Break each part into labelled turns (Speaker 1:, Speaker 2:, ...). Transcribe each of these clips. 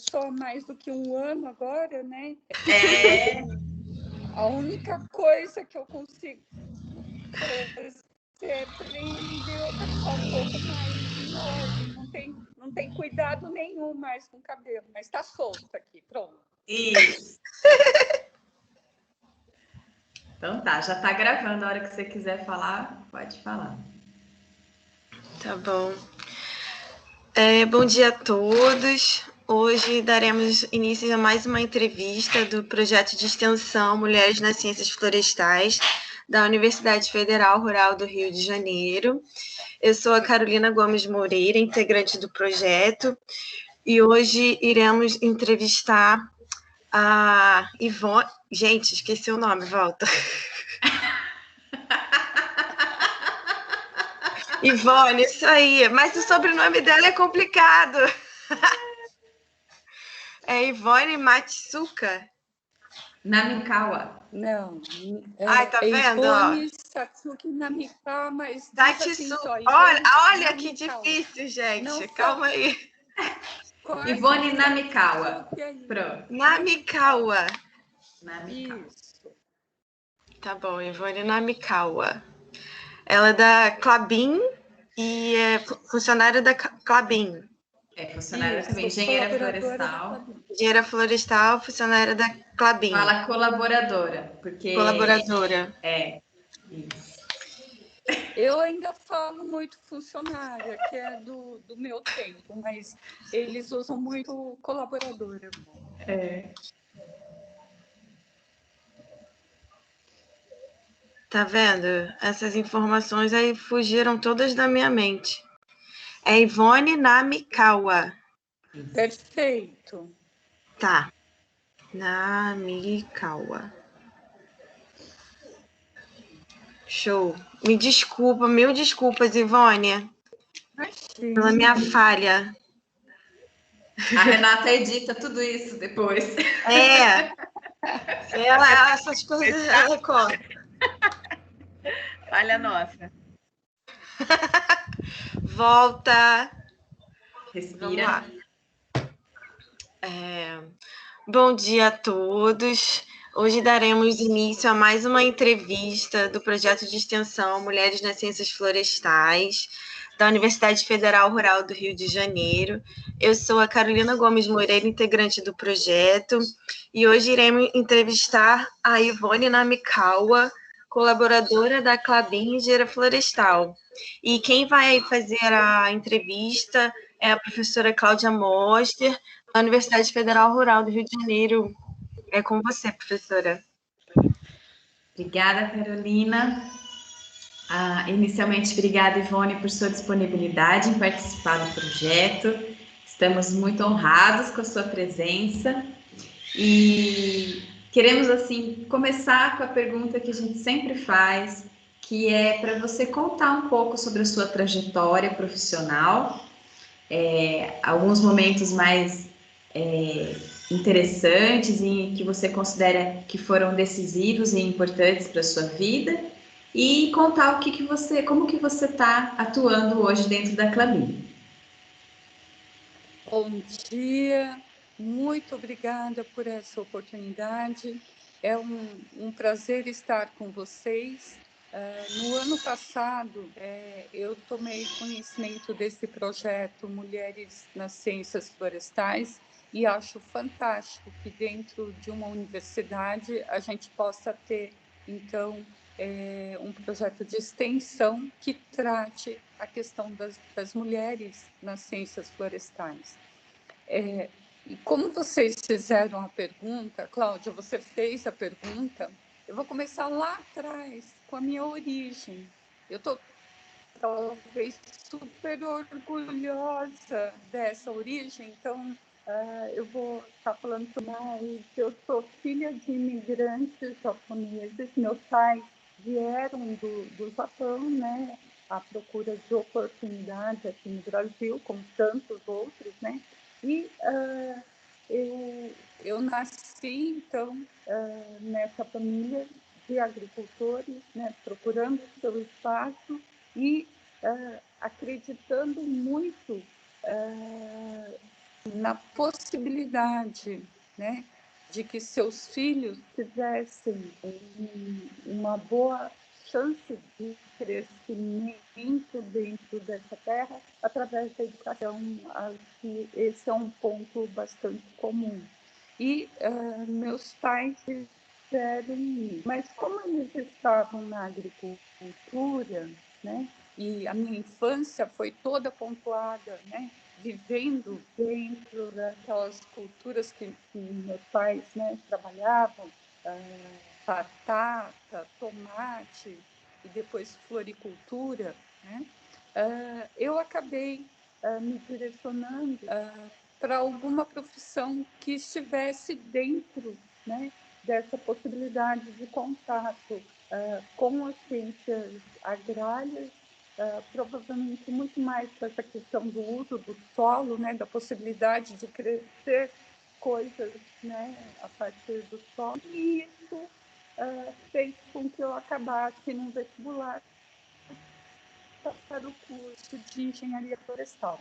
Speaker 1: só mais do que um ano agora, né?
Speaker 2: É.
Speaker 1: A única coisa que eu consigo fazer é prender ou deixar um pouco mais em ordem. Não tem cuidado nenhum mais com o cabelo, mas está solto aqui, pronto.
Speaker 2: Isso. Então tá, já tá gravando. A hora que você quiser falar, pode falar.
Speaker 3: Tá bom. Bom dia a todos. Hoje daremos início a mais uma entrevista do projeto de extensão Mulheres nas Ciências Florestais da Universidade Federal Rural do Rio de Janeiro. Eu sou a Carolina Gomes Moreira, integrante do projeto, e hoje iremos entrevistar a Ivone... Gente, esqueci o nome, volta. Ivone, isso aí, mas o sobrenome dela é complicado. É Ivone Matsuka.
Speaker 2: Namikawa.
Speaker 1: Não.
Speaker 3: Ai, tá vendo?
Speaker 1: Ivone Satsuki Namikawa, mas diz assim só.
Speaker 3: Olha que difícil, gente.
Speaker 1: Não
Speaker 3: Calma aí.
Speaker 2: Ivone Namikawa.
Speaker 3: Pronto. Namikawa.
Speaker 1: Isso.
Speaker 3: Tá bom, Ivone Namikawa. Ela é da Klabin e é funcionária da Klabin.
Speaker 2: Funcionária também, engenheira florestal.
Speaker 3: Engenheira florestal, funcionária da Klabin.
Speaker 2: Fala colaboradora, porque...
Speaker 3: Colaboradora.
Speaker 2: Isso.
Speaker 1: Eu ainda falo muito funcionária, que é do meu tempo, mas eles usam muito colaboradora.
Speaker 3: Tá vendo? Essas informações aí fugiram todas da minha mente. É Ivone Namikawa.
Speaker 1: Perfeito.
Speaker 3: Tá. Namikawa. Show. Me desculpa, mil desculpas, Ivone. Pela minha falha.
Speaker 2: A Renata edita tudo isso depois.
Speaker 3: Essas coisas ela corta.
Speaker 2: Falha nossa.
Speaker 3: Volta.
Speaker 2: Respira.
Speaker 3: Bom dia a todos. Hoje daremos início a mais uma entrevista do projeto de extensão Mulheres nas Ciências Florestais, da Universidade Federal Rural do Rio de Janeiro. Eu sou a Carolina Gomes Moreira, integrante do projeto, e hoje iremos entrevistar a Ivone Namikawa, colaboradora da Klabin Engenharia Florestal. E quem vai fazer a entrevista é a professora Cláudia Moster, da Universidade Federal Rural do Rio de Janeiro. É com você, professora.
Speaker 2: Obrigada, Carolina. Inicialmente, obrigada, Ivone, por sua disponibilidade em participar do projeto. Estamos muito honrados com a sua presença e queremos, assim, começar com a pergunta que a gente sempre faz, que é para você contar um pouco sobre a sua trajetória profissional, alguns momentos mais interessantes e que você considera que foram decisivos e importantes para a sua vida, e contar como que você está atuando hoje dentro da Klabin.
Speaker 1: Bom dia, muito obrigada por essa oportunidade. É um prazer estar com vocês. No ano passado, eu tomei conhecimento desse projeto Mulheres nas Ciências Florestais e acho fantástico que dentro de uma universidade a gente possa ter, então, um projeto de extensão que trate a questão das mulheres nas ciências florestais. E como vocês fizeram a pergunta, Cláudia, você fez a pergunta, eu vou começar lá atrás, com a minha origem. Eu estou, talvez, super orgulhosa dessa origem, então eu vou estar falando mais que eu sou filha de imigrantes japoneses, meus pais vieram do Japão, né, à procura de oportunidades aqui no Brasil, como tantos outros, né, e eu nasci, então, nessa família de agricultores, né, procurando seu espaço e acreditando muito na possibilidade, né, de que seus filhos tivessem uma boa chance de crescimento dentro dessa terra através da educação. Acho que esse é um ponto bastante comum. E meus pais fizeram isso. Mas como eles estavam na agricultura, né, e a minha infância foi toda pontuada, né, vivendo dentro daquelas culturas que meus pais, né, trabalhavam, batata, tomate e depois floricultura, né, eu acabei me direcionando para alguma profissão que estivesse dentro, né, dessa possibilidade de contato com as ciências agrárias, provavelmente muito mais com essa questão do uso do solo, né, da possibilidade de crescer coisas, né, a partir do solo. E isso fez com que eu acabasse no vestibular para o curso de engenharia florestal.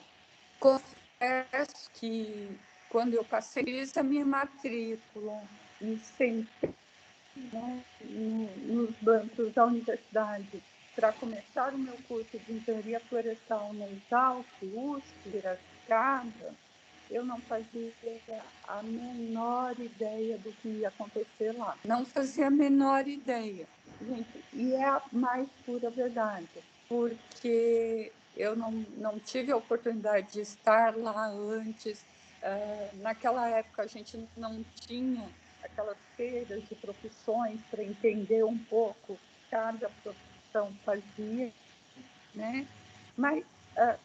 Speaker 1: Confesso que quando eu passei, fiz a minha matrícula e sentei, né, nos bancos da universidade para começar o meu curso de engenharia florestal na Exalc, USP, Piracicaba, eu não fazia a menor ideia do que ia acontecer lá. Não fazia a menor ideia. Gente, e é a mais pura verdade, porque eu não tive a oportunidade de estar lá antes. Naquela época, a gente não tinha aquelas feiras de profissões para entender um pouco cada profissão fazia, né? Mas,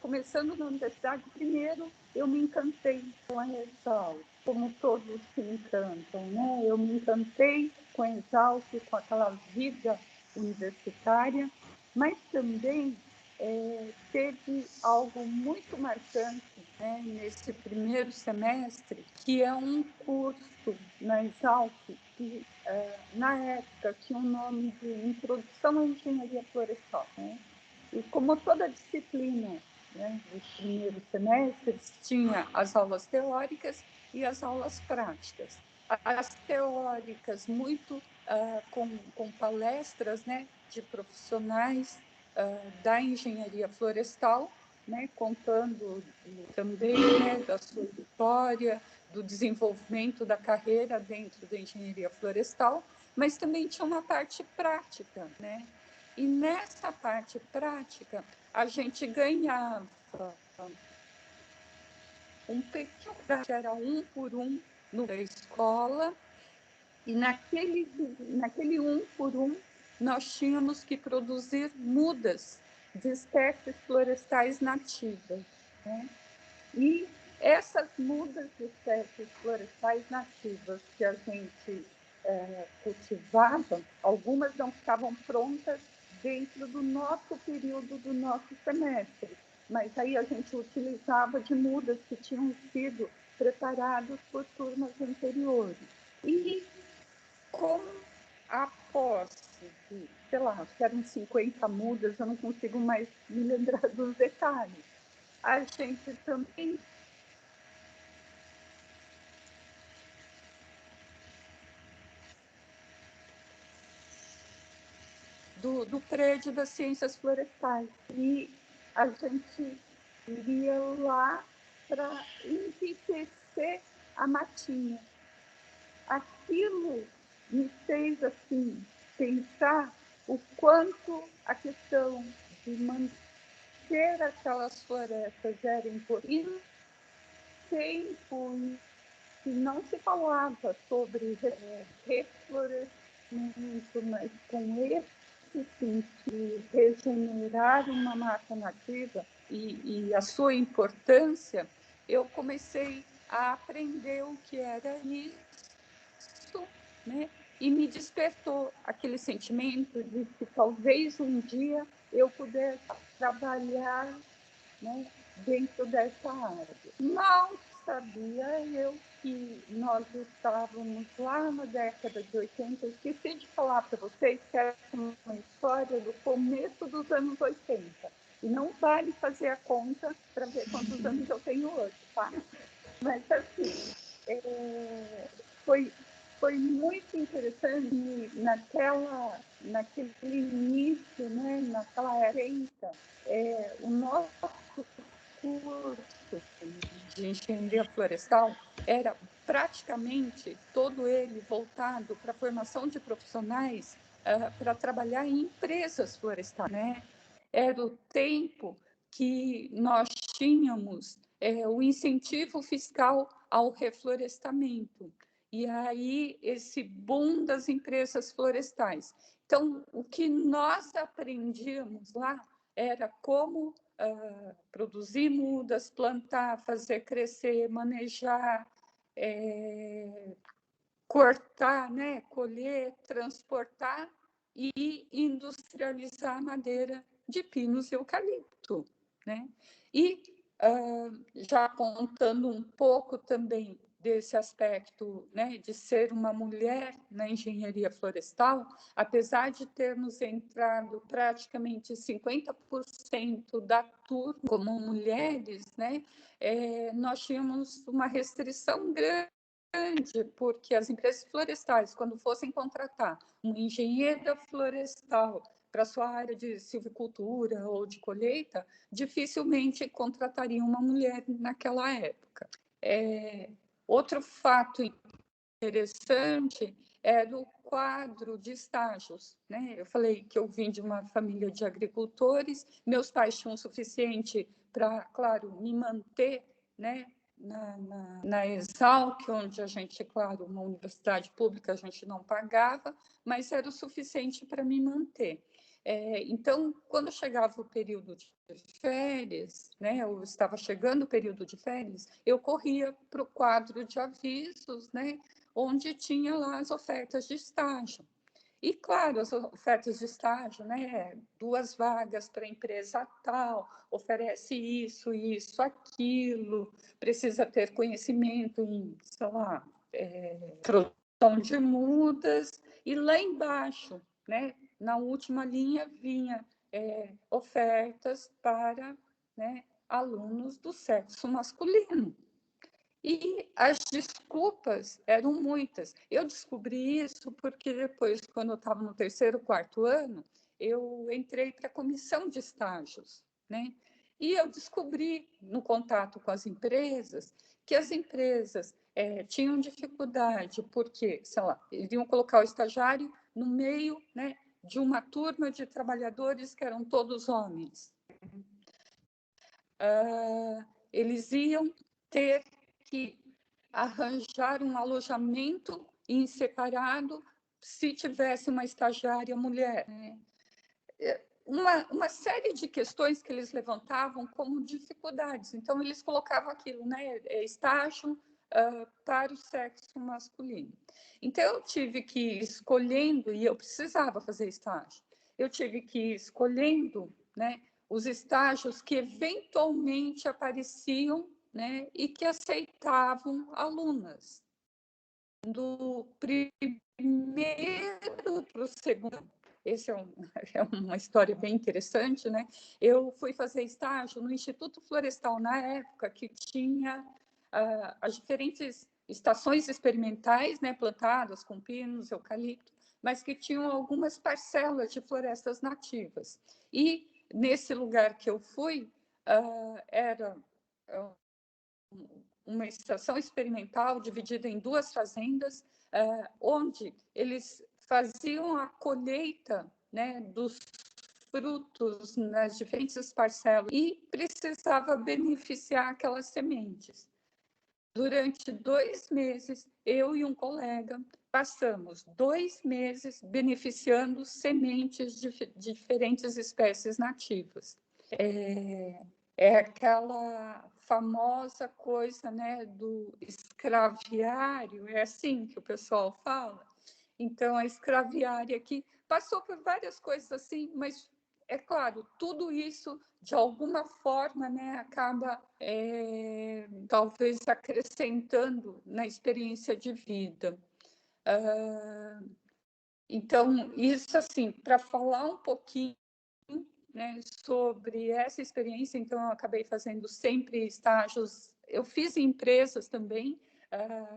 Speaker 1: começando na universidade, primeiro eu me encantei com a Exalc, como todos se encantam, né? Eu me encantei com a Exalc, com aquela vida universitária, mas também teve algo muito marcante, né, nesse primeiro semestre, que é um curso na Exalc que, na época, tinha o nome de Introdução à Engenharia Florestal, né? E como toda disciplina, né, dos primeiros semestres, tinha as aulas teóricas e as aulas práticas. As teóricas muito com palestras, né, de profissionais da engenharia florestal, né, contando também, né, da sua história, do desenvolvimento da carreira dentro da engenharia florestal, mas também tinha uma parte prática, né? E nessa parte prática, a gente ganhava um pequeno que era 1 por 1 na escola, e naquele 1 por 1 nós tínhamos que produzir mudas de espécies florestais nativas, né? E essas mudas de espécies florestais nativas que a gente cultivava, algumas não ficavam prontas dentro do nosso período do nosso semestre, mas aí a gente utilizava de mudas que tinham sido preparadas por turmas anteriores. E com a posse de, sei lá, acho que eram 50 mudas, eu não consigo mais me lembrar dos detalhes, a gente também do prédio das ciências florestais. E a gente iria lá para enriquecer a matinha. Aquilo me fez assim pensar o quanto a questão de manter aquelas florestas era importante. Tempo que não se falava sobre reflorestamento, mas com esse sentido de regenerar uma mata nativa e a sua importância, eu comecei a aprender o que era isso, né? E me despertou aquele sentimento de que talvez um dia eu pudesse trabalhar, né, dentro dessa área. Mal sabia eu que nós estávamos lá na década de 80, esqueci de falar para vocês que era uma história do começo dos anos 80. E não vale fazer a conta para ver quantos anos eu tenho hoje, tá? Mas, assim, foi muito interessante naquele início, né, naquela época, o nosso curso de engenharia florestal era praticamente todo ele voltado para a formação de profissionais para trabalhar em empresas florestais, né? Era o tempo que nós tínhamos o incentivo fiscal ao reflorestamento. E aí, esse boom das empresas florestais. Então, o que nós aprendíamos lá era como produzir mudas, plantar, fazer crescer, manejar, cortar, né, colher, transportar e industrializar a madeira de pinos e eucalipto, né? E já contando um pouco também desse aspecto, né, de ser uma mulher na engenharia florestal, apesar de termos entrado praticamente 50% da turma como mulheres, né, nós tínhamos uma restrição grande, porque as empresas florestais, quando fossem contratar uma engenheira florestal para sua área de silvicultura ou de colheita, dificilmente contratariam uma mulher naquela época. Outro fato interessante era o quadro de estágios, né? Eu falei que eu vim de uma família de agricultores, meus pais tinham o suficiente para, claro, me manter, né, na Exalc, onde a gente, claro, uma universidade pública a gente não pagava, mas era o suficiente para me manter. Então, quando chegava o período de férias, né, eu estava chegando o período de férias, eu corria para o quadro de avisos, né, onde tinha lá as ofertas de estágio. E, claro, as ofertas de estágio, né? 2 vagas para a empresa tal, oferece isso, aquilo, precisa ter conhecimento em, sei lá, produção de mudas. E lá embaixo, né? Na última linha, vinha ofertas para, né, alunos do sexo masculino. E as desculpas eram muitas. Eu descobri isso porque depois, quando eu estava no 3º, 4º ano, eu entrei para a comissão de estágios, né? E eu descobri, no contato com as empresas, que as empresas tinham dificuldade, porque, sei lá, iriam colocar o estagiário no meio, né, de uma turma de trabalhadores que eram todos homens. Eles iam ter que arranjar um alojamento em separado se tivesse uma estagiária mulher, né? Uma série de questões que eles levantavam como dificuldades. Então, eles colocavam aquilo, né? Estágio para o sexo masculino. Então, eu tive que ir escolhendo, e eu precisava fazer estágio, eu tive que ir escolhendo, né, os estágios que eventualmente apareciam, né, e que aceitavam alunas. Do primeiro para o segundo, esse é uma história bem interessante, né? Eu fui fazer estágio no Instituto Florestal na época que tinha as diferentes estações experimentais, né, plantadas com pinos, eucalipto, mas que tinham algumas parcelas de florestas nativas. E nesse lugar que eu fui, era uma estação experimental dividida em 2 fazendas, onde eles faziam a colheita, né, dos frutos nas diferentes parcelas e precisava beneficiar aquelas sementes. Durante 2 meses, eu e um colega passamos 2 meses beneficiando sementes de diferentes espécies nativas. É aquela famosa coisa, né, do escraviário, é assim que o pessoal fala. Então, a escraviária aqui passou por várias coisas assim, mas, é claro, tudo isso, de alguma forma, né, acaba, talvez, acrescentando na experiência de vida. Então, isso, assim, para falar um pouquinho, né, sobre essa experiência, então eu acabei fazendo sempre estágios eu fiz em empresas também,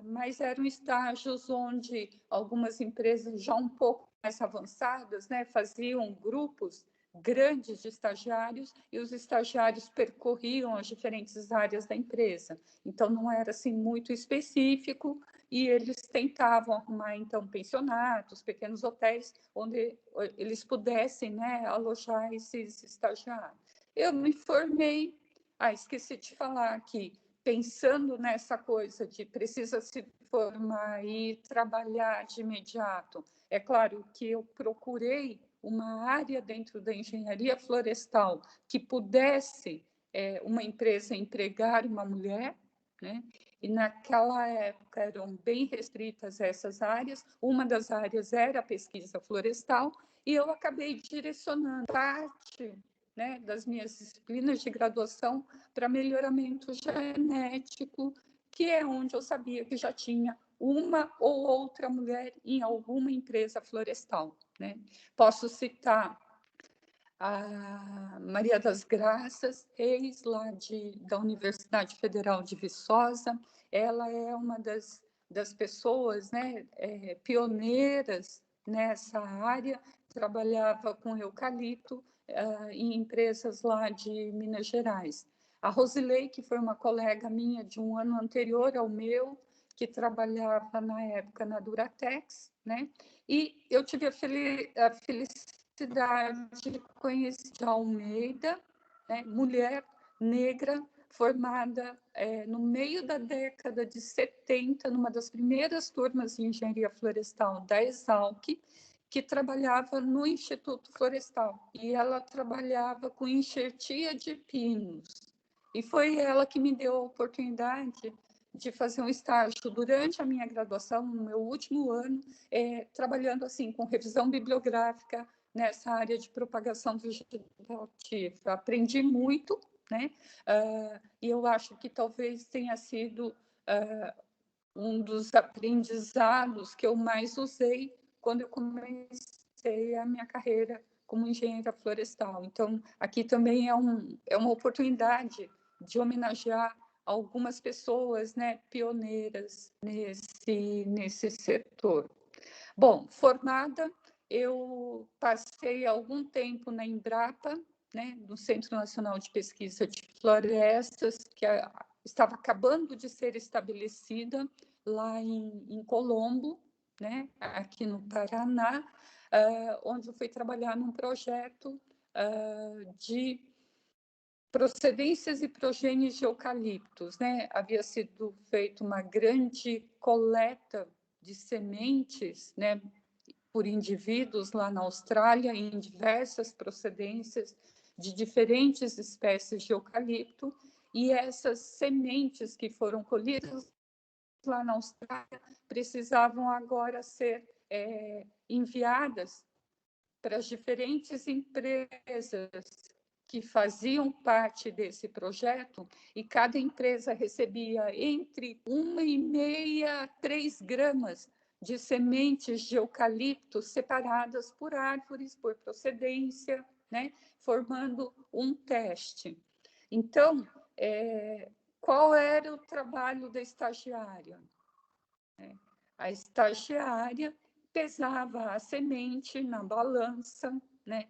Speaker 1: mas eram estágios onde algumas empresas já um pouco mais avançadas, né, faziam grupos grandes de estagiários e os estagiários percorriam as diferentes áreas da empresa. Então, não era assim muito específico e eles tentavam arrumar, então, pensionatos, pequenos hotéis, onde eles pudessem, né, alojar esses estagiários. Eu me formei, esqueci de falar aqui, pensando nessa coisa de precisa se formar e trabalhar de imediato. É claro que eu procurei uma área dentro da engenharia florestal que pudesse uma empresa empregar uma mulher, né? E naquela época eram bem restritas essas áreas. Uma das áreas era a pesquisa florestal e eu acabei direcionando parte, né, das minhas disciplinas de graduação para melhoramento genético, que é onde eu sabia que já tinha uma ou outra mulher em alguma empresa florestal, né? Posso citar a Maria das Graças, ex lá da Universidade Federal de Viçosa. Ela é uma das pessoas, né, pioneiras nessa área, trabalhava com eucalipto em empresas lá de Minas Gerais. A Rosilei, que foi uma colega minha de um ano anterior ao meu, que trabalhava na época na Duratex, né? E eu tive a felicidade de conhecer a Almeida, né? Mulher negra, formada no meio da década de 70, numa das primeiras turmas de engenharia florestal da Exalc, que trabalhava no Instituto Florestal. E ela trabalhava com enxertia de pinos. E foi ela que me deu a oportunidade de fazer um estágio durante a minha graduação, no meu último ano, trabalhando assim com revisão bibliográfica nessa área de propagação vegetativa. Aprendi muito, né? E eu acho que talvez tenha sido um dos aprendizados que eu mais usei quando eu comecei a minha carreira como engenheira florestal. Então, aqui também é uma oportunidade de homenagear algumas pessoas, né, pioneiras nesse setor. Bom, formada, eu passei algum tempo na Embrapa, né, no Centro Nacional de Pesquisa de Florestas, que estava acabando de ser estabelecida lá em Colombo, né, aqui no Paraná, onde eu fui trabalhar num projeto de procedências e progênios de eucaliptos, né? Havia sido feita uma grande coleta de sementes, né, por indivíduos lá na Austrália, em diversas procedências de diferentes espécies de eucalipto, e essas sementes que foram colhidas lá na Austrália precisavam agora ser enviadas para as diferentes empresas que faziam parte desse projeto, e cada empresa recebia entre 1,5 a 3 gramas de sementes de eucalipto separadas por árvores, por procedência, né, formando um teste. Então, qual era o trabalho da estagiária? A estagiária pesava a semente na balança, né,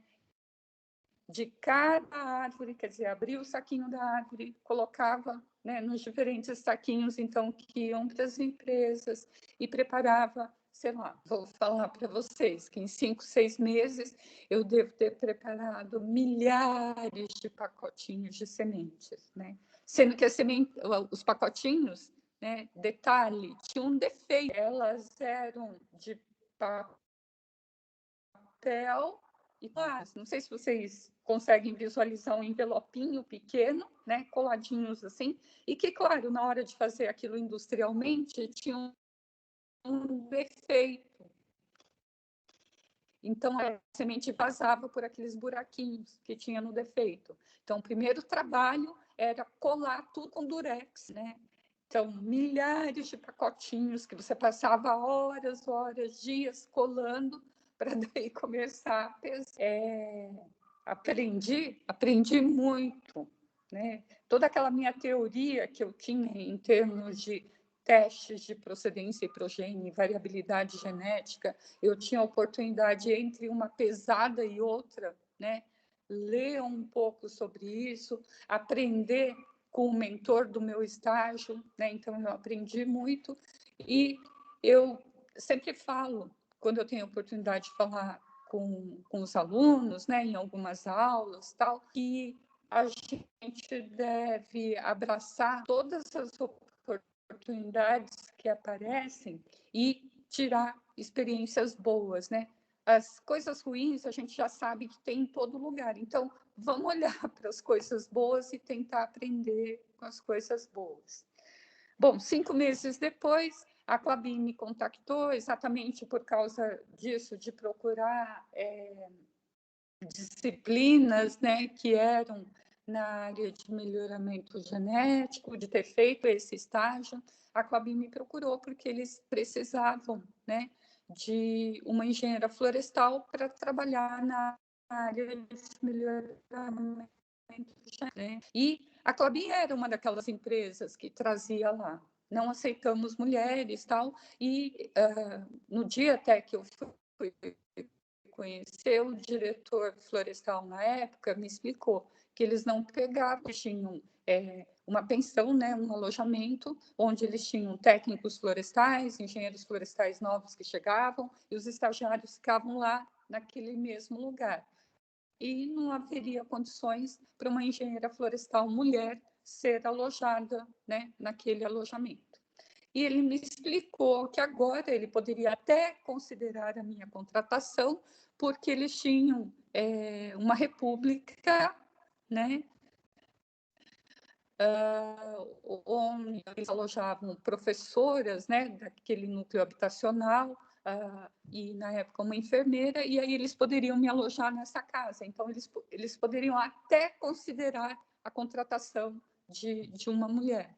Speaker 1: de cada árvore, quer dizer, abria o saquinho da árvore, colocava, né, nos diferentes saquinhos, então, que iam para as empresas, e preparava, sei lá, vou falar para vocês que em 5, 6 meses eu devo ter preparado milhares de pacotinhos de sementes, né? Sendo que os pacotinhos, né, detalhe, tinham um defeito, elas eram de papel e claro, não sei se vocês conseguem visualizar um envelopinho pequeno, né, coladinhos assim, e que, claro, na hora de fazer aquilo industrialmente, tinha um defeito. Então, a semente vazava por aqueles buraquinhos que tinha no defeito. Então, o primeiro trabalho era colar tudo com durex, né? Então, milhares de pacotinhos que você passava horas, horas, dias colando para daí começar a pesar. Aprendi muito, né? Toda aquela minha teoria que eu tinha em termos de testes de procedência e progênie, variabilidade genética, eu tinha a oportunidade, entre uma pesada e outra, né, ler um pouco sobre isso, aprender com o mentor do meu estágio, né? Então eu aprendi muito e eu sempre falo, quando eu tenho a oportunidade de falar com os alunos, né, em algumas aulas, tal, que a gente deve abraçar todas as oportunidades que aparecem e tirar experiências boas, né? As coisas ruins a gente já sabe que tem em todo lugar, então vamos olhar para as coisas boas e tentar aprender com as coisas boas. Bom, 5 meses depois, a Klabin me contactou exatamente por causa disso, de procurar disciplinas, né, que eram na área de melhoramento genético, de ter feito esse estágio. A Klabin me procurou porque eles precisavam, né, de uma engenheira florestal para trabalhar na área de melhoramento genético, né? E a Klabin era uma daquelas empresas que trazia lá. Não aceitamos mulheres, tal. E no dia até que eu fui conhecer, o diretor florestal na época me explicou que eles não pegavam, tinham uma pensão, né, um alojamento, onde eles tinham técnicos florestais, engenheiros florestais novos que chegavam, e os estagiários ficavam lá naquele mesmo lugar. E não haveria condições para uma engenheira florestal mulher ser alojada, né, naquele alojamento. E ele me explicou que agora ele poderia até considerar a minha contratação, porque eles tinham uma república, né, onde eles alojavam professoras, né, daquele núcleo habitacional, e na época uma enfermeira, e aí eles poderiam me alojar nessa casa. Então eles poderiam até considerar a contratação de uma mulher.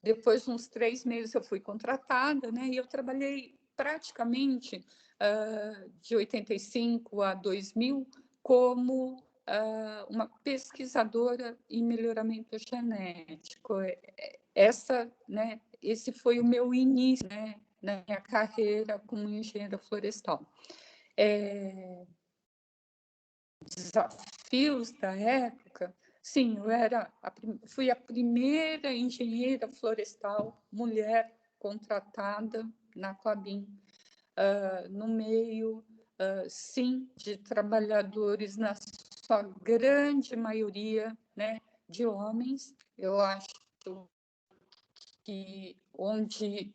Speaker 1: Depois de uns 3 meses eu fui contratada, né? E eu trabalhei praticamente de 85 a 2000 como uma pesquisadora em melhoramento genético. Né? Esse foi o meu início, né, na minha carreira como engenheira florestal. Desafios da época. Sim, fui a primeira engenheira florestal mulher contratada na Klabin, no meio, sim, de trabalhadores, na sua grande maioria, né, de homens. Eu acho que onde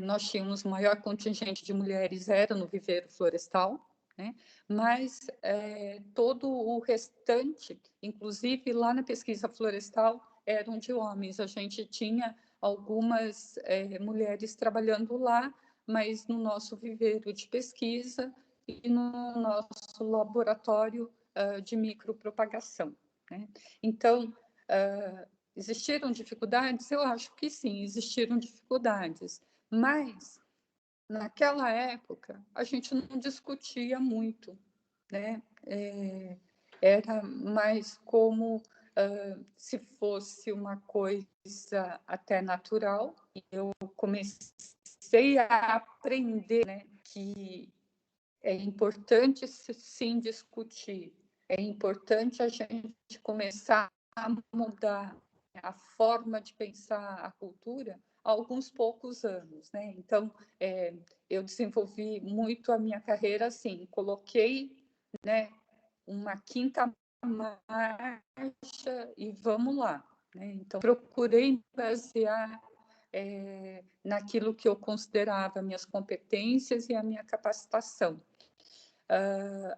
Speaker 1: nós tínhamos maior contingente de mulheres era no viveiro florestal, né? Mas todo o restante, inclusive lá na pesquisa florestal, eram de homens. A gente tinha algumas mulheres trabalhando lá, mas no nosso viveiro de pesquisa e no nosso laboratório de micropropagação, né? Então, existiram dificuldades? Eu acho que sim, existiram dificuldades, mas naquela época a gente não discutia muito, né? Era mais como se fosse uma coisa até natural. Eu comecei a aprender, né, que é importante sim discutir, é importante a gente começar a mudar a forma de pensar a cultura há alguns poucos anos, né? Então, eu desenvolvi muito a minha carreira assim, coloquei, né, uma quinta marcha e vamos lá, né? Então, procurei basear naquilo que eu considerava minhas competências e a minha capacitação.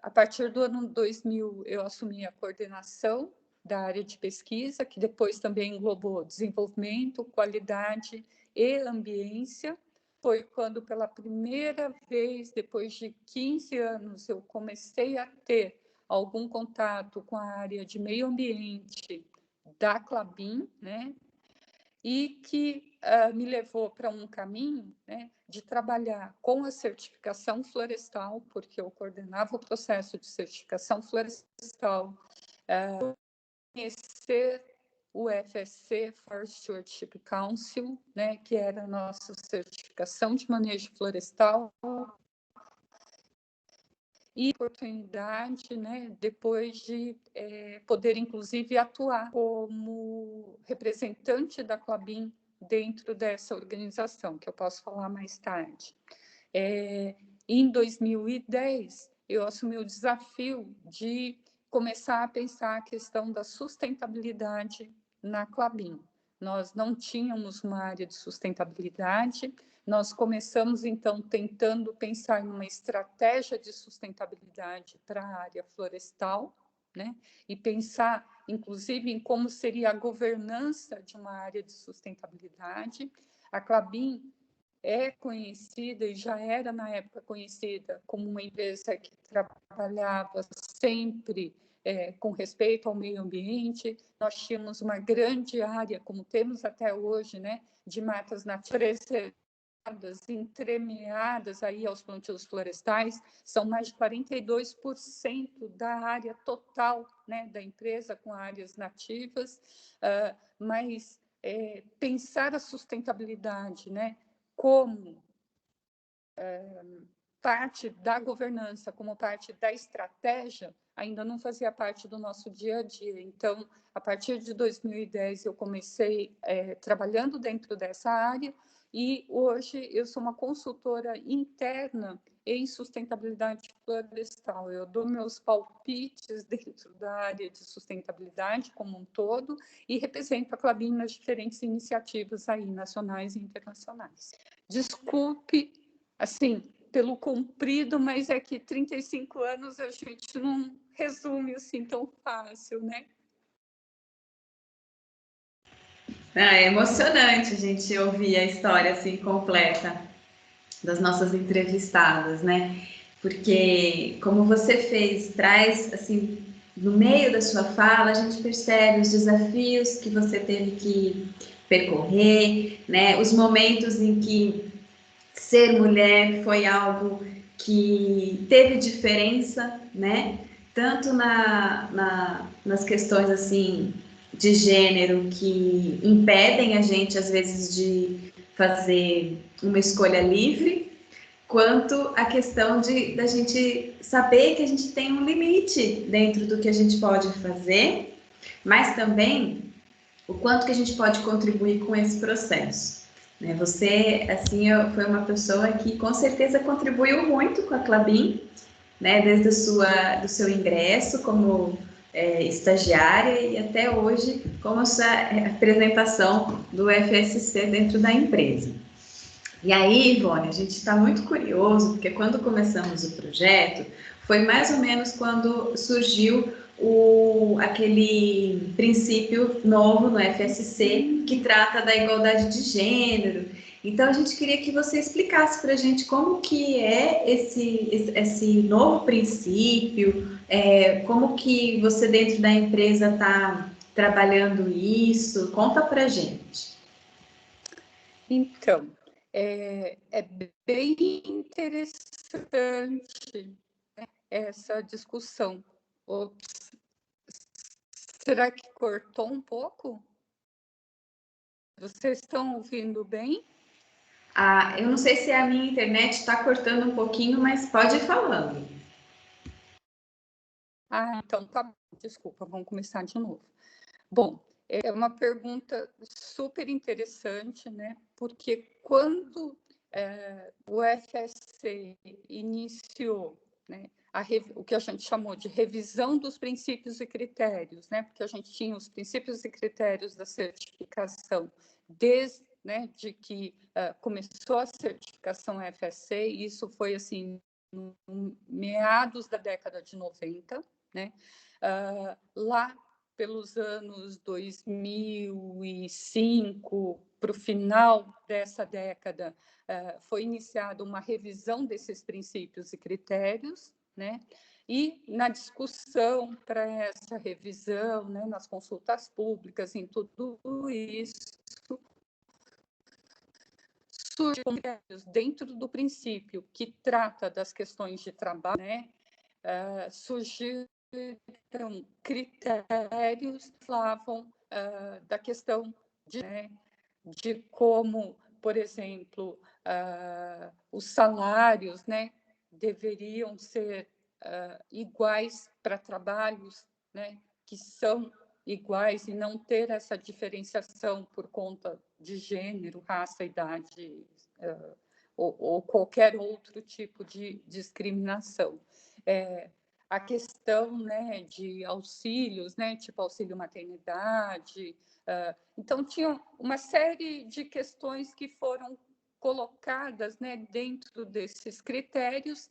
Speaker 1: A partir do ano 2000, eu assumi a coordenação da área de pesquisa, que depois também englobou desenvolvimento, qualidade e ambiência. Foi quando, pela primeira vez, depois de 15 anos, eu comecei a ter algum contato com a área de meio ambiente da Klabin, né? E que me levou para um caminho, né, de trabalhar com a certificação florestal, porque eu coordenava o processo de certificação florestal conhecer o FSC, Forest Stewardship Council, né, que era a nossa certificação de manejo florestal, e oportunidade, né, depois de poder, inclusive, atuar como representante da Klabin dentro dessa organização, que eu posso falar mais tarde. Em 2010, eu assumi o desafio de começar a pensar a questão da sustentabilidade na Klabin. Nós não tínhamos uma área de sustentabilidade, nós começamos, então, tentando pensar em uma estratégia de sustentabilidade para a área florestal, né? E pensar, inclusive, em como seria a governança de uma área de sustentabilidade. A Klabin é conhecida e já era na época conhecida como uma empresa que trabalhava sempre com respeito ao meio ambiente. Nós tínhamos uma grande área, como temos até hoje, né, de matas nativas preservadas, entremeadas aí aos plantios florestais. São mais de 42% da área total, né, da empresa com áreas nativas, mas pensar a sustentabilidade, né, como parte da governança, como parte da estratégia, ainda não fazia parte do nosso dia a dia. Então, a partir de 2010, eu comecei trabalhando dentro dessa área e hoje eu sou uma consultora interna em sustentabilidade florestal. Eu dou meus palpites dentro da área de sustentabilidade como um todo e represento a Klabin nas diferentes iniciativas aí, nacionais e internacionais. Desculpe, assim, pelo comprido, mas é que 35 anos a gente não resume assim tão fácil, né?
Speaker 2: É emocionante a gente ouvir a história assim completa das nossas entrevistadas, né? Porque como você fez, traz assim, no meio da sua fala, a gente percebe os desafios que você teve que percorrer, né? Os momentos em que ser mulher foi algo que teve diferença, né? Tanto nas questões assim de gênero que impedem a gente às vezes de fazer uma escolha livre, quanto a questão da gente saber que a gente tem um limite dentro do que a gente pode fazer, mas também o quanto que a gente pode contribuir com esse processo. Você, assim, foi uma pessoa que com certeza contribuiu muito com a Klabin, né, desde do seu ingresso como estagiária e até hoje como essa representação do FSC dentro da empresa. E aí, Ivone, a gente está muito curioso, porque quando começamos o projeto, foi mais ou menos quando surgiu aquele princípio novo no FSC, que trata da igualdade de gênero. Então, a gente queria que você explicasse para a gente como que é esse novo princípio, como que você dentro da empresa está trabalhando isso. Conta para a gente.
Speaker 1: Então, é bem interessante, né, essa discussão. Ops, será que cortou um pouco? Vocês estão ouvindo bem?
Speaker 2: Eu não sei se a minha internet está cortando um pouquinho, mas pode ir falando.
Speaker 1: Então tá bom. Desculpa, vamos começar de novo. Bom, é uma pergunta super interessante, né? Porque quando o FSC iniciou, né, o que a gente chamou de revisão dos princípios e critérios, né? Porque a gente tinha os princípios e critérios da certificação desde, né, de que começou a certificação FSC, e isso foi assim meados da década de 90, né? Lá pelos anos 2005, para o final dessa década, foi iniciada uma revisão desses princípios e critérios, né? E na discussão para essa revisão, né, nas consultas públicas, em tudo isso, surgem critérios dentro do princípio que trata das questões de trabalho, né? Surgiu critérios que falavam da questão de como, por exemplo, os salários, né, deveriam ser iguais para trabalhos, né, que são iguais e não ter essa diferenciação por conta de gênero, raça, idade, ou qualquer outro tipo de discriminação. A questão, né, de auxílios, né, tipo auxílio maternidade. Então, tinha uma série de questões que foram colocadas, né, dentro desses critérios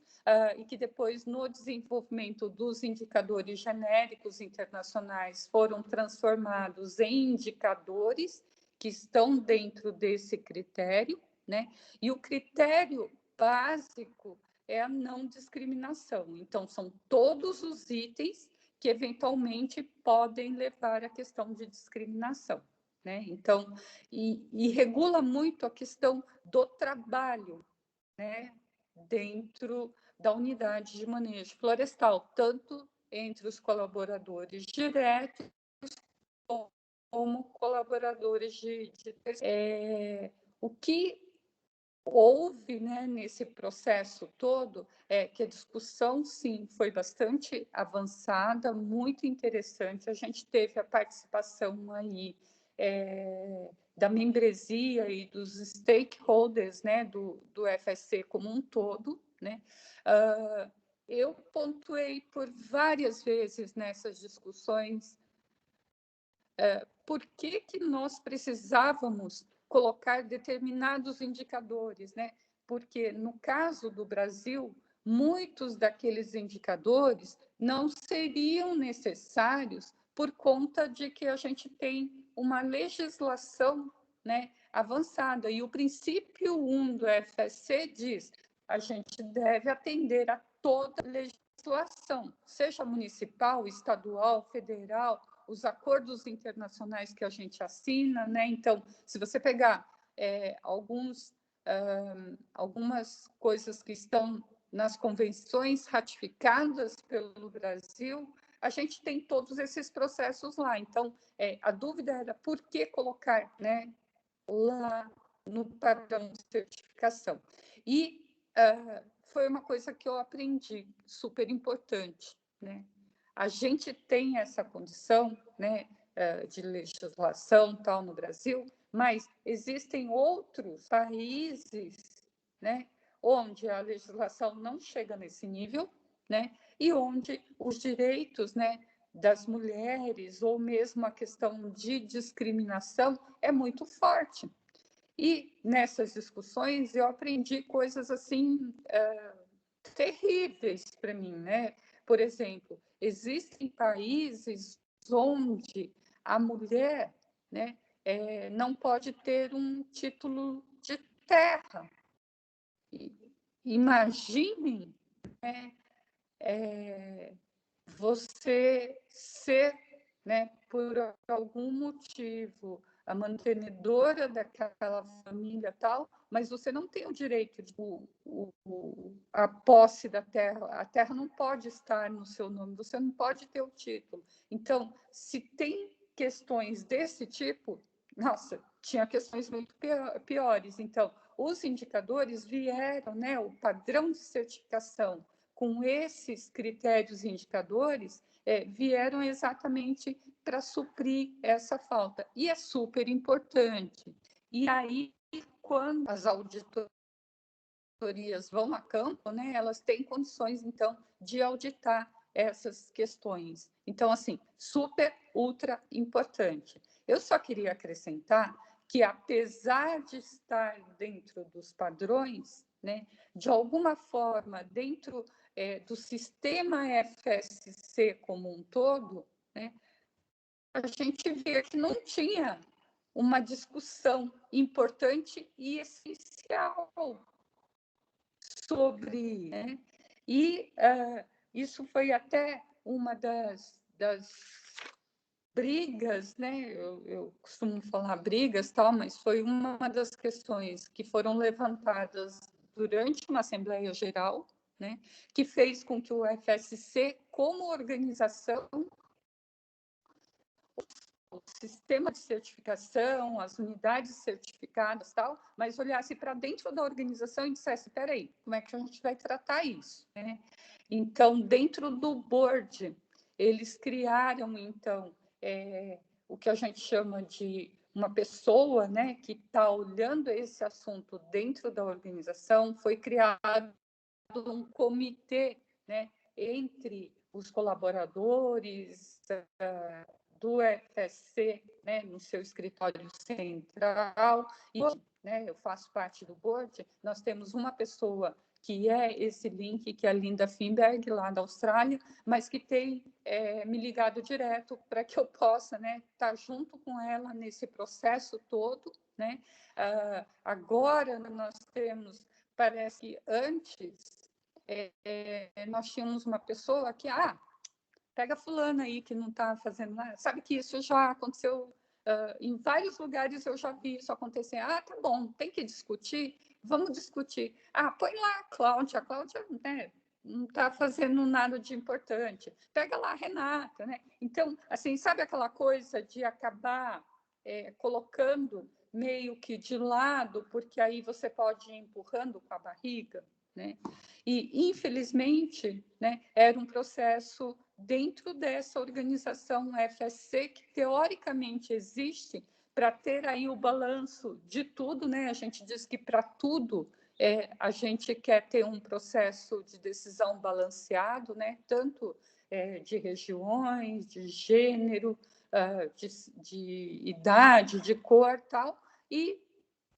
Speaker 1: e que depois, no desenvolvimento dos indicadores genéricos internacionais, foram transformados em indicadores que estão dentro desse critério, né? E o critério básico é a não discriminação. Então, são todos os itens que eventualmente podem levar à questão de discriminação, né? Então, e regula muito a questão do trabalho, né? Dentro da unidade de manejo florestal, tanto entre os colaboradores diretos como colaboradores de o que houve, né, nesse processo todo que a discussão, sim, foi bastante avançada, muito interessante. A gente teve a participação aí da membresia e dos stakeholders, né, do FSC como um todo, né? Eu pontuei por várias vezes nessas discussões por que nós precisávamos colocar determinados indicadores, né? Porque, no caso do Brasil, muitos daqueles indicadores não seriam necessários por conta de que a gente tem uma legislação, né, avançada. E o princípio 1 do FSC diz a gente deve atender a toda legislação, seja municipal, estadual, federal, os acordos internacionais que a gente assina, né? Então, se você pegar algumas coisas que estão nas convenções ratificadas pelo Brasil, a gente tem todos esses processos lá. Então, a dúvida era por que colocar, né, lá no padrão de certificação. E foi uma coisa que eu aprendi, super importante, né? A gente tem essa condição, né, de legislação tal no Brasil, mas existem outros países, né, onde a legislação não chega nesse nível, né, e onde os direitos, né, das mulheres ou mesmo a questão de discriminação é muito forte. E nessas discussões eu aprendi coisas assim terríveis para mim, né? Por exemplo, existem países onde a mulher, né, não pode ter um título de terra. Imaginem, né, você ser, né, por algum motivo, a mantenedora daquela família tal, mas você não tem o direito de a posse da terra. A terra não pode estar no seu nome, você não pode ter o título. Então, se tem questões desse tipo, nossa, tinha questões muito piores. Então, os indicadores vieram, né, o padrão de certificação com esses critérios e indicadores, vieram exatamente para suprir essa falta. E é super importante. E aí, quando as auditorias vão a campo, né, elas têm condições, então, de auditar essas questões. Então, assim, super, ultra importante. Eu só queria acrescentar que, apesar de estar dentro dos padrões, né, de alguma forma, dentro do sistema FSC como um todo, né, a gente vê que não tinha uma discussão importante e essencial sobre, né? E isso foi até uma das brigas, né? Eu costumo falar brigas, tal, mas foi uma das questões que foram levantadas durante uma Assembleia Geral, né, que fez com que o FSC, como organização, o sistema de certificação, as unidades certificadas, tal, mas olhasse para dentro da organização e dissesse, espera aí, como é que a gente vai tratar isso, né? Então, dentro do board, eles criaram, então, o que a gente chama de uma pessoa, né, que está olhando esse assunto dentro da organização. Foi criado um comitê, né, entre os colaboradores do FSC, né, no seu escritório central, e, né, eu faço parte do board. Nós temos uma pessoa que é esse link, que é a Linda Finberg, lá da Austrália, mas que tem me ligado direto para que eu possa, né, estar junto com ela nesse processo todo, né? Agora nós temos, parece que antes, nós tínhamos uma pessoa que, pega fulana aí que não está fazendo nada. Sabe que isso já aconteceu em vários lugares, eu já vi isso acontecer. Tá bom, tem que discutir, vamos discutir. Põe lá a Cláudia, né, não está fazendo nada de importante. Pega lá a Renata, né? Então, assim, sabe aquela coisa de acabar colocando meio que de lado, porque aí você pode ir empurrando com a barriga, né? E, infelizmente, né, era um processo dentro dessa organização FSC, que teoricamente existe para ter aí o balanço de tudo, né? A gente diz que para tudo a gente quer ter um processo de decisão balanceado, né? Tanto de regiões, de gênero, de idade, de cor, tal, e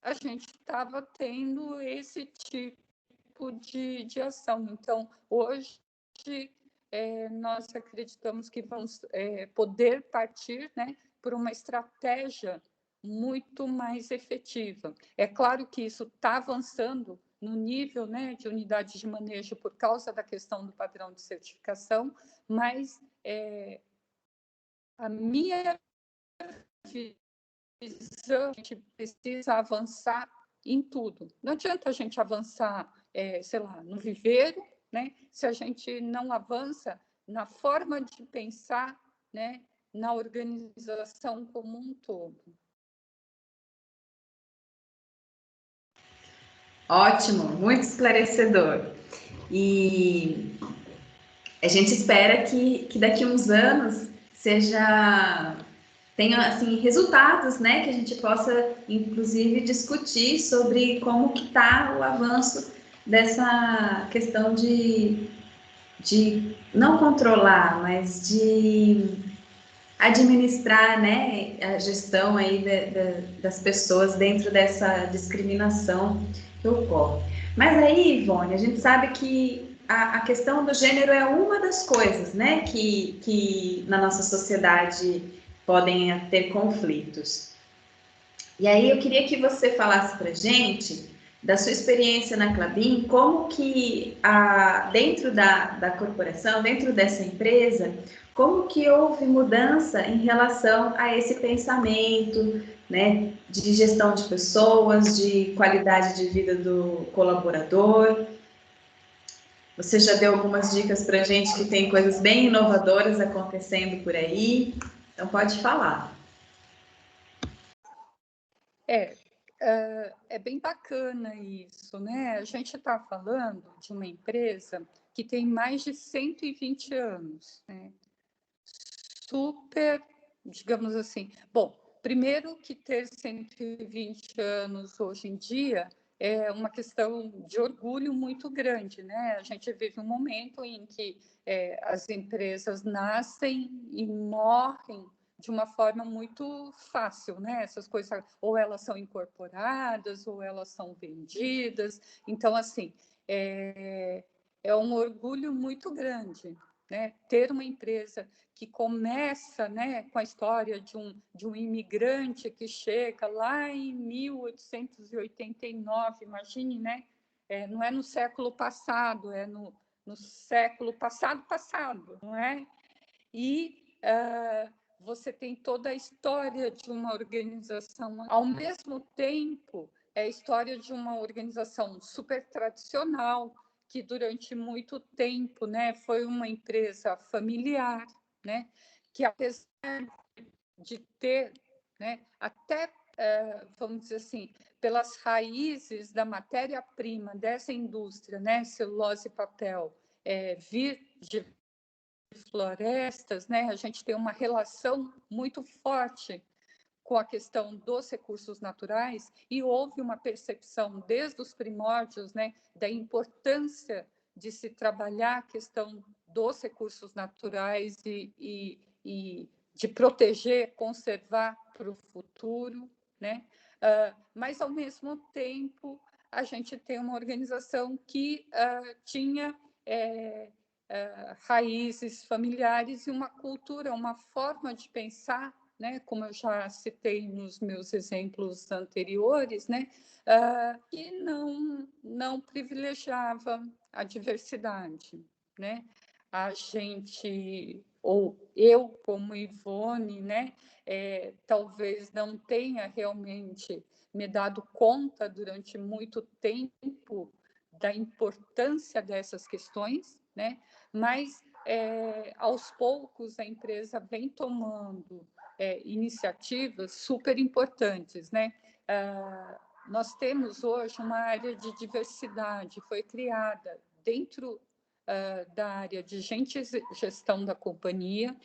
Speaker 1: a gente estava tendo esse tipo de ação. Então, hoje, nós acreditamos que vamos poder partir, né, por uma estratégia muito mais efetiva. É claro que isso está avançando no nível, né, de unidade de manejo por causa da questão do padrão de certificação, mas a minha visão, a gente precisa avançar em tudo. Não adianta a gente avançar, sei lá, no viveiro, né, se a gente não avança na forma de pensar, né, na organização como um todo.
Speaker 2: Ótimo, muito esclarecedor. E a gente espera que daqui a uns anos tenha assim resultados, né, que a gente possa inclusive discutir sobre como que está o avanço dessa questão de não controlar, mas de administrar, né, a gestão aí das pessoas dentro dessa discriminação que ocorre. Mas aí, Ivone, a gente sabe que a questão do gênero é uma das coisas, né, que na nossa sociedade podem ter conflitos. E aí eu queria que você falasse para a gente da sua experiência na Klabin, como que dentro da corporação, dentro dessa empresa, como que houve mudança em relação a esse pensamento, né, de gestão de pessoas, de qualidade de vida do colaborador. Você já deu algumas dicas para a gente que tem coisas bem inovadoras acontecendo por aí, então pode falar.
Speaker 1: É bem bacana isso, né? A gente está falando de uma empresa que tem mais de 120 anos, né? Super, digamos assim. Bom, primeiro que ter 120 anos hoje em dia é uma questão de orgulho muito grande, né? A gente vive um momento em que as empresas nascem e morrem de uma forma muito fácil, né? Essas coisas, ou elas são incorporadas, ou elas são vendidas. Então, assim, é um orgulho muito grande, né? Ter uma empresa que começa, né, com a história de um imigrante que chega lá em 1889, imagine, né? Não é no século passado, é no século passado, não é? E você tem toda a história de uma organização, ao mesmo tempo, é a história de uma organização super tradicional, que durante muito tempo, né, foi uma empresa familiar, né, que apesar de ter, né, até, vamos dizer assim, pelas raízes da matéria-prima dessa indústria, né, celulose e papel, vir de florestas, né, a gente tem uma relação muito forte com a questão dos recursos naturais e houve uma percepção desde os primórdios, né, da importância de se trabalhar a questão dos recursos naturais e de proteger, conservar para o futuro, né? Mas, ao mesmo tempo, a gente tem uma organização que tinha raízes familiares e uma cultura, uma forma de pensar, né, como eu já citei nos meus exemplos anteriores, né, que não privilegiava a diversidade, né? A gente, ou eu como Ivone, né, talvez não tenha realmente me dado conta durante muito tempo da importância dessas questões, né? Mas aos poucos a empresa vem tomando iniciativas super importantes, né? Nós temos hoje uma área de diversidade, foi criada dentro da área de gestão da companhia,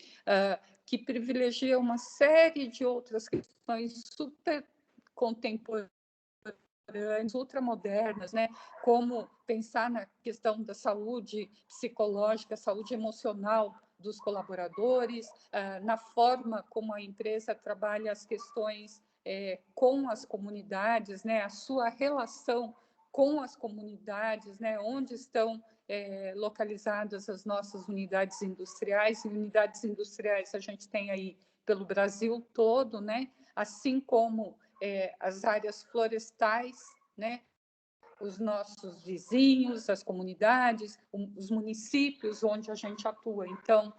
Speaker 1: que privilegia uma série de outras questões super contemporâneas, ultramodernas, né? Como pensar na questão da saúde psicológica, saúde emocional dos colaboradores, na forma como a empresa trabalha as questões com as comunidades, né? A sua relação com as comunidades, né? Onde estão localizadas as nossas unidades industriais. E unidades industriais a gente tem aí pelo Brasil todo, né? Assim como as áreas florestais, né? Os nossos vizinhos, as comunidades, os municípios onde a gente atua. Então,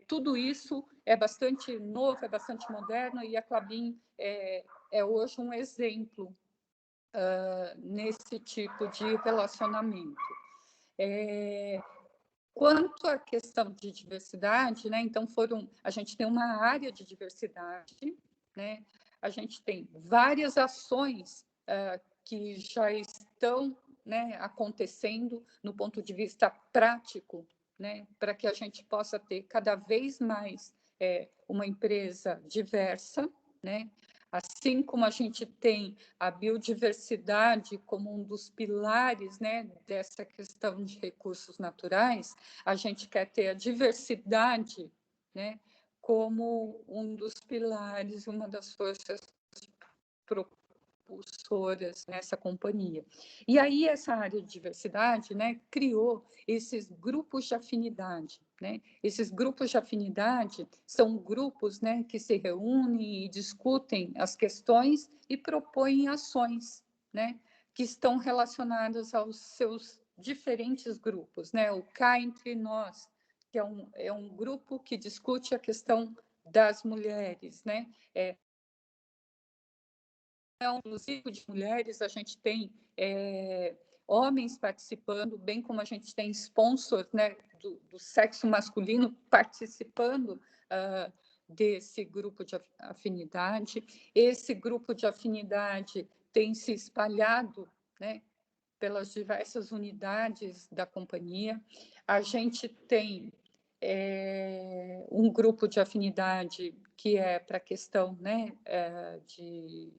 Speaker 1: tudo isso é bastante novo, é bastante moderno, e a Klabin é hoje um exemplo nesse tipo de relacionamento. Quanto à questão de diversidade, né, então a gente tem uma área de diversidade, né, a gente tem várias ações que já estão, né, acontecendo no ponto de vista prático, né, para que a gente possa ter cada vez mais uma empresa diversa, né, assim como a gente tem a biodiversidade como um dos pilares, né, dessa questão de recursos naturais, a gente quer ter a diversidade, né, como um dos pilares, uma das forças propulsoras nessa companhia. E aí essa área de diversidade, né, criou esses grupos de afinidade, né? Esses grupos de afinidade são grupos, né, que se reúnem e discutem as questões e propõem ações, né, que estão relacionadas aos seus diferentes grupos, né? O Cá Entre Nós, que é um grupo que discute a questão das mulheres, né? Inclusive de mulheres, a gente tem homens participando, bem como a gente tem sponsors, né, do sexo masculino participando desse grupo de afinidade. Esse grupo de afinidade tem se espalhado, né, pelas diversas unidades da companhia. A gente tem um grupo de afinidade que é para a questão, né, de